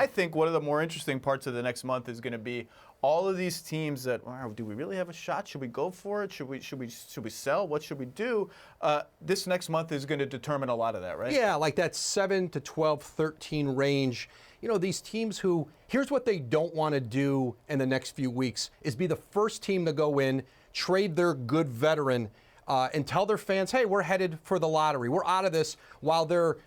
I think one of the more interesting parts of the next month is going to be all of these teams that, wow, do we really have a shot? Should we go for it? Should we sell? What should we do? This next month is going to determine a lot of that, right? Yeah, like that 7 to 12, 13 range. You know, these teams who, here's what they don't want to do in the next few weeks is be the first team to go in, trade their good veteran, and tell their fans, hey, we're headed for the lottery. We're out of this, while their,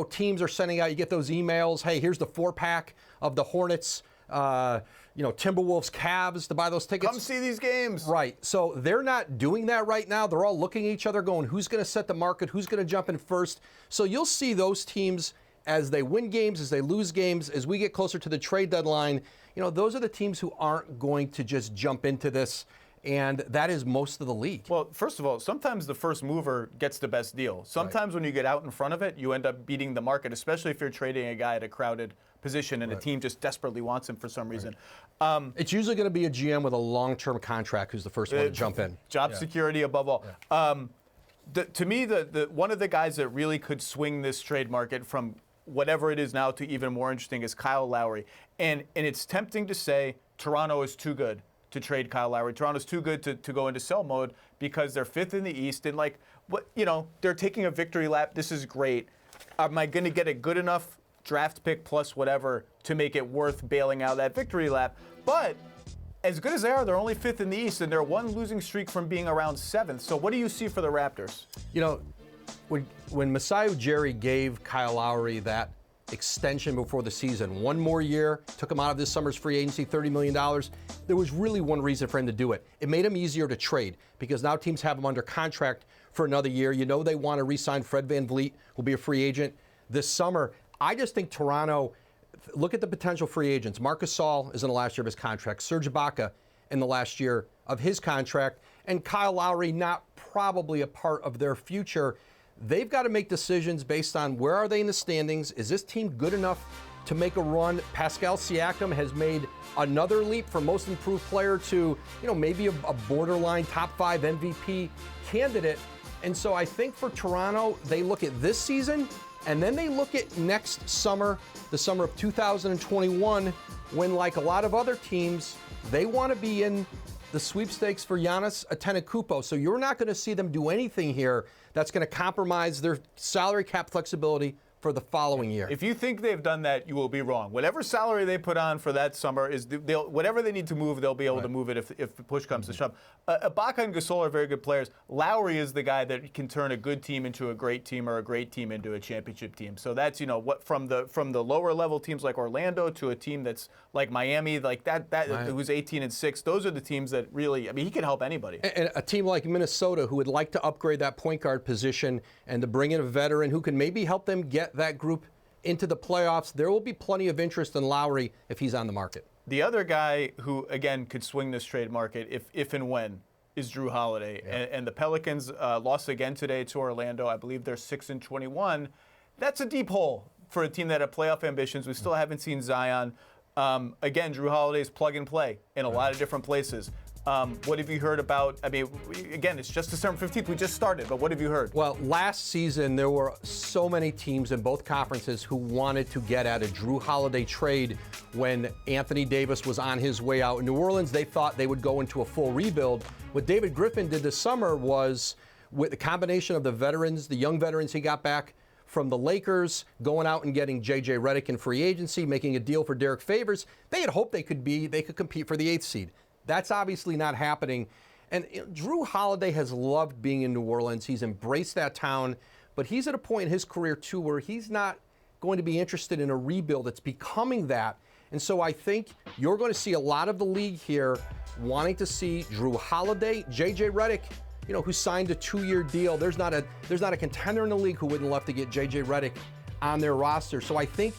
teams are sending out, you get those emails, hey, here's the 4-pack of the Hornets, Timberwolves, Cavs to buy those tickets. Come see these games. Right. So they're not doing that right now. They're all looking at each other going, who's going to set the market? Who's going to jump in first? So you'll see those teams as they win games, as they lose games, as we get closer to the trade deadline. Those are the teams who aren't going to just jump into this. And that is most of the league. Well, first of all, sometimes the first mover gets the best deal. Sometimes when you get out in front of it, you end up beating the market, especially if you're trading a guy at a crowded position and a team just despeately wants him for some reason. It's usually going to be a GM with a long-term contract who's the first one to jump in. Job security above all. Yeah. To me, the one of the guys that really could swing this trade market from whatever it is now to even more interesting is Kyle Lowry. And it's tempting to say Toronto is too good to trade Kyle Lowry. Toronto's too good to go into sell mode because they're 5th in the East and they're taking a victory lap. This is great. Am I going to get a good enough draft pick plus whatever to make it worth bailing out that victory lap? But as good as they are, they're only 5th in the East and they're one losing streak from being around 7th. So what do you see for the Raptors? When Masai Ujiri gave Kyle Lowry that extension before the season, one more year, took him out of this summer's free agency, $30 million. There was really one reason for him to do it. It made him easier to trade because now teams have him under contract for another year. They want to re-sign Fred VanVleet, who'll be a free agent this summer. I just think Toronto, look at the potential free agents. Marc Gasol is in the last year of his contract. Serge Ibaka in the last year of his contract. And Kyle Lowry not probably a part of their future. They've got to make decisions based on where are they in the standings. Is this team good enough to make a run? Pascal Siakam has made another leap from most improved player to, maybe a borderline top 5 MVP candidate. And so I think for Toronto, they look at this season and then they look at next summer, the summer of 2021, when, like a lot of other teams, they want to be in the sweepstakes for Giannis Antetokounmpo. So you're not going to see them do anything here that's going to compromise their salary cap flexibility for the following year. If you think they've done that, you will be wrong. Whatever salary they put on for that summer is whatever they need to move, they'll be able to move it if the push comes to shove. Ibaka and Gasol are very good players. Lowry is the guy that can turn a good team into a great team or a great team into a championship team. So that's what from the lower level teams like Orlando to a team that's like Miami, like that who's 18-6. Those are the teams that really, he can help anybody. And a team like Minnesota who would like to upgrade that point guard position and to bring in a veteran who can maybe help them get that group into the playoffs. There will be plenty of interest in Lowry if he's on the market. The other guy who, again, could swing this trade market if and when is Jrue Holiday. Yeah. And the Pelicans lost again today to Orlando. I believe they're 6-21. That's a deep hole for a team that had playoff ambitions. We still haven't seen Zion. Again, Jrue Holiday's plug and play in a lot of different places. What have you heard about? Again, it's just December 15th. We just started, but what have you heard? Well, last season, there were so many teams in both conferences who wanted to get at a Jrue Holiday trade when Anthony Davis was on his way out. In New Orleans, they thought they would go into a full rebuild. What David Griffin did this summer was, with the combination of the veterans, the young veterans he got back from the Lakers, going out and getting J.J. Redick in free agency, making a deal for Derek Favors, they had hoped they could compete for the 8th seed. That's obviously not happening. And Jrue Holiday has loved being in New Orleans. He's embraced that town. But he's at a point in his career, too, where he's not going to be interested in a rebuild. It's becoming that. And so I think you're going to see a lot of the league here wanting to see Jrue Holiday, J.J. Redick, who signed a 2-year deal. There's not a contender in the league who wouldn't love to get J.J. Redick on their roster. So I think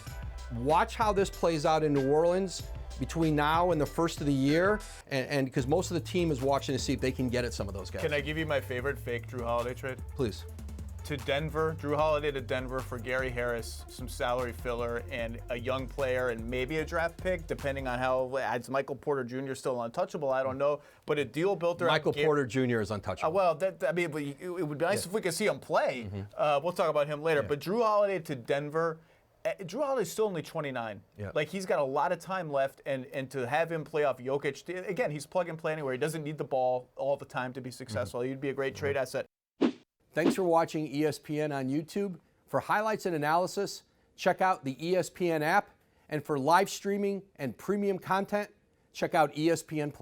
watch how this plays out in New Orleans between now and the first of the year, and because most of the team is watching to see if they can get at some of those guys. Can I give you my favorite fake Jrue Holiday trade? Please. To Denver, Jrue Holiday to Denver for Gary Harris, some salary filler, and a young player, and maybe a draft pick, depending on how. Is Michael Porter Jr. still untouchable? I don't know, but a deal built around Michael Porter Jr. is untouchable. It would be nice if we could see him play. We'll talk about him later. Yeah. But Jrue Holiday to Denver Jrue Holiday's still only 29. Yeah. Like, he's got a lot of time left, and to have him play off Jokic, again, he's plug and play anywhere. He doesn't need the ball all the time to be successful. He'd be a great trade asset. Thanks for watching ESPN on YouTube. For highlights and analysis, check out the ESPN app. And for live streaming and premium content, check out ESPN+.